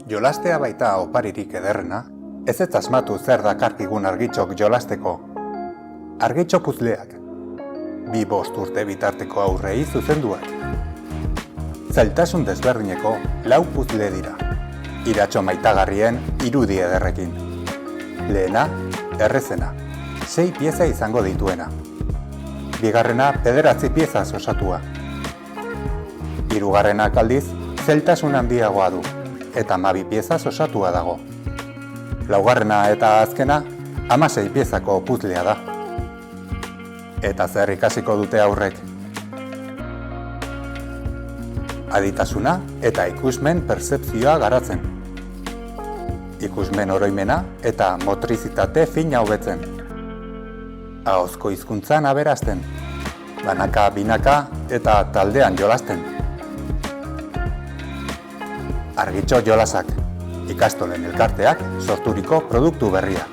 Jolastea baita oparirik ederrena, ez asmatu zer dakarkigun argitxok jolasteko. Argitxo puzleak, 2-5 urte bitarteko aurrei zuzenduak. Zailtasun desberdineko 4 puzle dira, iratxo maitagarrien irudi ederrekin. Lehena, errezena, 6 pieza izango dituena. Bigarrena, 9 piezaz osatua. Hirugarrenak aldiz, zailtasun handiagoa du, eta 12 piezaz osatua dago. Laugarrena eta azkena, 16 piezako puzlea da. Eta zer ikasiko dute aurrek? Aditasuna eta ikusmen pertzepzioa garatzen. Ikusmen oroimena eta motrizitate fina hobetzen. Ahozko hizkuntzan aberazten. Banaka, binaka eta taldean jolasten. Argitxo jolasak, ikastolen elkarteak sorturiko produktu berria.